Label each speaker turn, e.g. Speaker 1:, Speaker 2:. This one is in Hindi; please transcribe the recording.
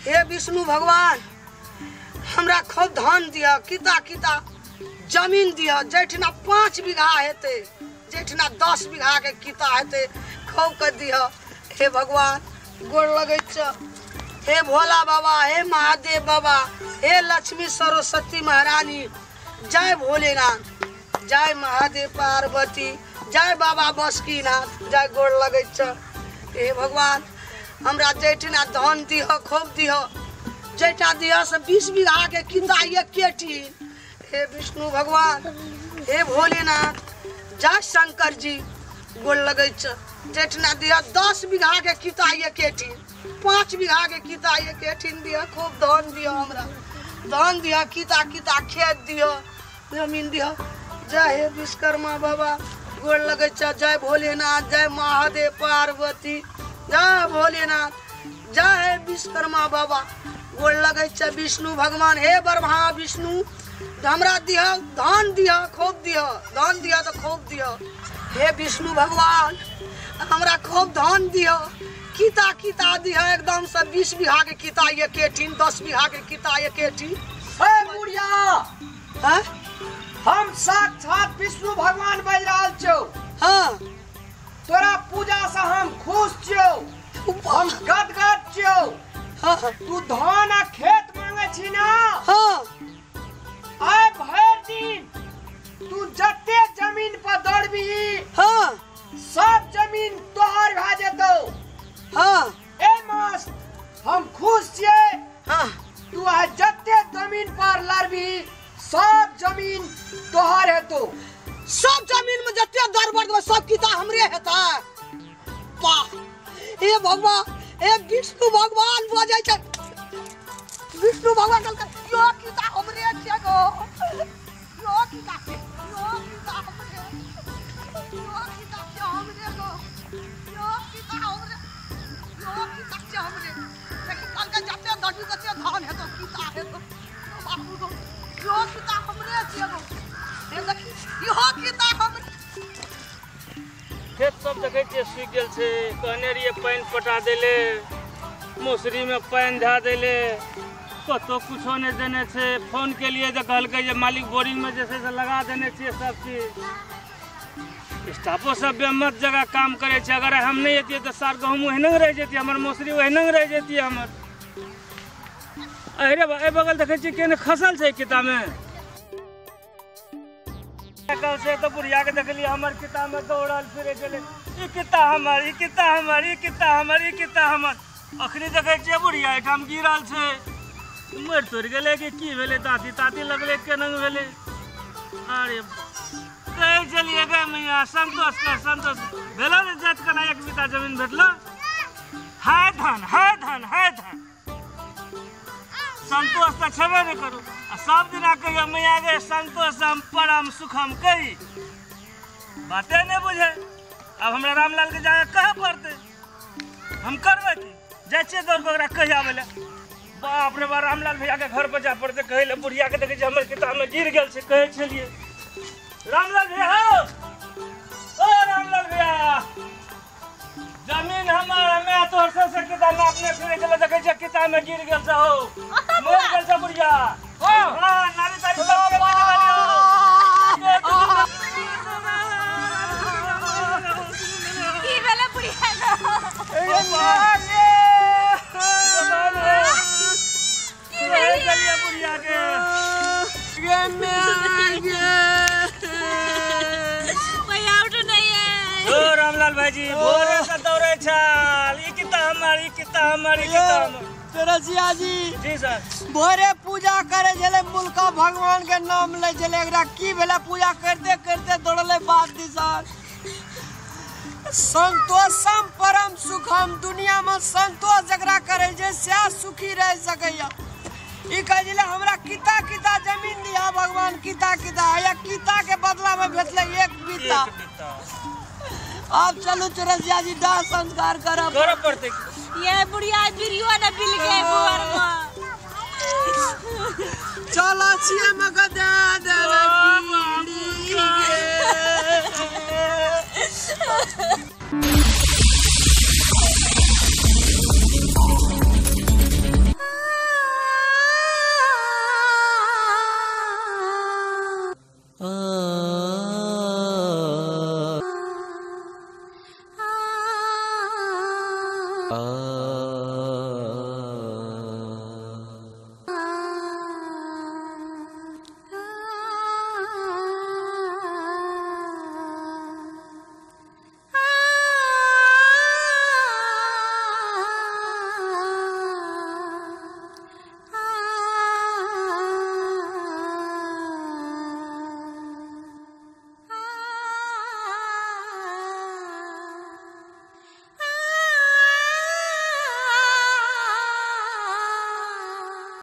Speaker 1: हे विष्णु भगवान हमरा खूब धन दिया, किता किता जमीन दिया, जेठना 5 बीघा हेते, जेठना 10 बीघा के किता हेते, खूब कर दिया। हे भगवान गोड़ लगे छ, हे भोला बाबा, हे महादेव बाबा, हे लक्ष्मी सरस्वती महारानी, जय भोलेनाथ, जय महादेव पार्वती, जय बाबा बासुकीनाथ, जय गोड़ लगे छ। हे भगवान हमरा जेठना धन दिह, खूब दिह, जेठा दिह से 20 बीघा के किता एकेठी। हे विष्णु भगवान, हे भोलेनाथ, जय शंकर जी, गोड़ लगे छ। जेठना दिह 10 बीघा के किता एकेठी, 5 बीघा के किता एकेठी दिह, खूब धन दिह, हमरा धन दिह, किता किता खेत दिह, जमीन दिह। जय हे विश्वकर्मा बाबा, गोड़ लगे छ। जय भोलेनाथ, जय महादेव पार्वती, जय भोलेनाथ, जय विश्वकर्मा बाबा, गोड़ लगे छ। विष्णु भगवान, हे ब्रह्मा विष्णु हमरा दिह, धन दिह, खूब दिह, धन दिह तो खूब दिह। हे विष्णु भगवान हमरा खूब धन दिह, किता किता दिह, एकदम से 20 बीघा के किता एकेठी, 10 बीघा के किता एकेठी।
Speaker 2: हे बुढ़िया,
Speaker 1: हाँ
Speaker 2: हम साक्षात विष्णु भगवान बोल रहल छौ।
Speaker 1: हाँ
Speaker 2: तोरा पूजा से हम खुश छौ, हम गदगद छौ।
Speaker 1: हाँ
Speaker 2: तू धान आ खेत मांगे छी ना,
Speaker 1: हाँ
Speaker 2: आइ भर दिन तू जते जमीन पर दौड़बी,
Speaker 1: हाँ
Speaker 2: सब जमीन तोहर भए जेतौ।
Speaker 1: हाँ
Speaker 2: ए मस्त हम खुश छियै।
Speaker 1: हाँ
Speaker 2: तू आ जते जमीन पर लड़बी, सब जमीन तोहर हेतौ।
Speaker 1: सब जमीन में जते दरबर्द में सब किता हमरे हेता। वाह हे भगवान, हे विष्णु भगवान बजै छै, विष्णु भगवान कहलकै यो किता हमरे छै गो, यो किता छै, यो किता हमरे, यो किता छै हमरे गो, यो किता हमरे, यो किता छै हमरे। लेकिन कहलकै जते दर्जी जते धान हेतो किता हेतो, बापू गो यो किता हमरे छै गो, हे देखी यो किता हमरे।
Speaker 3: खेत सब देखे छियै सूखि गेल छै, कहने रहिए पानि पटा देले, मौसरी में पानि धा देले, कतो कुछो नहीं देने छै। फोन के लिए तो कहलकै जे मालिक बोरिंग में जैसे से लगा देने छियै सब चीज। स्टाफो सब बेमत जगह काम करे छै। अगर हम नहीं एतियै तो सार गहूम ओहिना रह जेती, हमर मौसरी ओहिना रह जेती हमर। अरे ए बगल देखे छियै केने खसल छै किता में, कल से तो बुढ़िया के देखलिए हमर किता में दौड़ल फिरे गेले, ई किता हमर, ई किता हमर, ई किता हमर, ई किता हमर। अखनी देखे छियै बुढ़िया एठाम गिरल छै, मर तोड़ गेले कि भेले, ताती ताती लगले केनंग भेले। अरे कहे चलिए गए मैया संतोष के, संतोष भेलो ने जात कना 1 बीता जमीन भेटलो। हाय धन, हाय धन, हाय धन, संतोष तो छेबे नहीं करू। सब दिन कहियो मैया गे संतोषम परम सुखम कही, बातें नहीं बुझे। अब हमरा रामलाल के जाके कहे पड़ते, हम करबे की जाए छियै दौड़ के ओकरा कहि आबे ले। बाप रे बा, रामलाल भैया के घर पर जा पड़ते, कहे ले बुढ़िया के देखे हमर किताब में गिर गेल छै। कहे छलिए रामलाल भैया हो, ओ रामलाल भैया जमीन हमार मैं तोहर से किताब में अपने फिरे चले देखे छै, किताब में गिर गेल छ हो, मर गेल छ बुढ़िया। हां नारी तारी सब के
Speaker 4: की भेले बुढ़िया
Speaker 3: बुढ़िया के रामलाल भाई जी भोरे से दौड़े छल, ई किता हमर, ई किता हमर, ई किता हमर।
Speaker 2: रसिया जी
Speaker 3: जी सर,
Speaker 2: भोरे पूजा करे छले, मुल्का भगवान के नाम ले छले, एकरा की भेले पूजा करते करते दौड़ले बात दिशार। संतोषम परम सुखम, दुनिया में संतोष जकरा करे जे से सुखी रह सकैया। ई कह जिले हमरा किता किता जमीन दिया भगवान, किता किता, या किता के बदला में भेटले 1 बीता। अब चलो रसिया जी दाह संस्कार करब
Speaker 3: पड़ते।
Speaker 4: ये बुढ़िया बिरियो ने बिल के बोर में
Speaker 2: चलो छिए मगदा देवे पीड़ी के।
Speaker 5: आ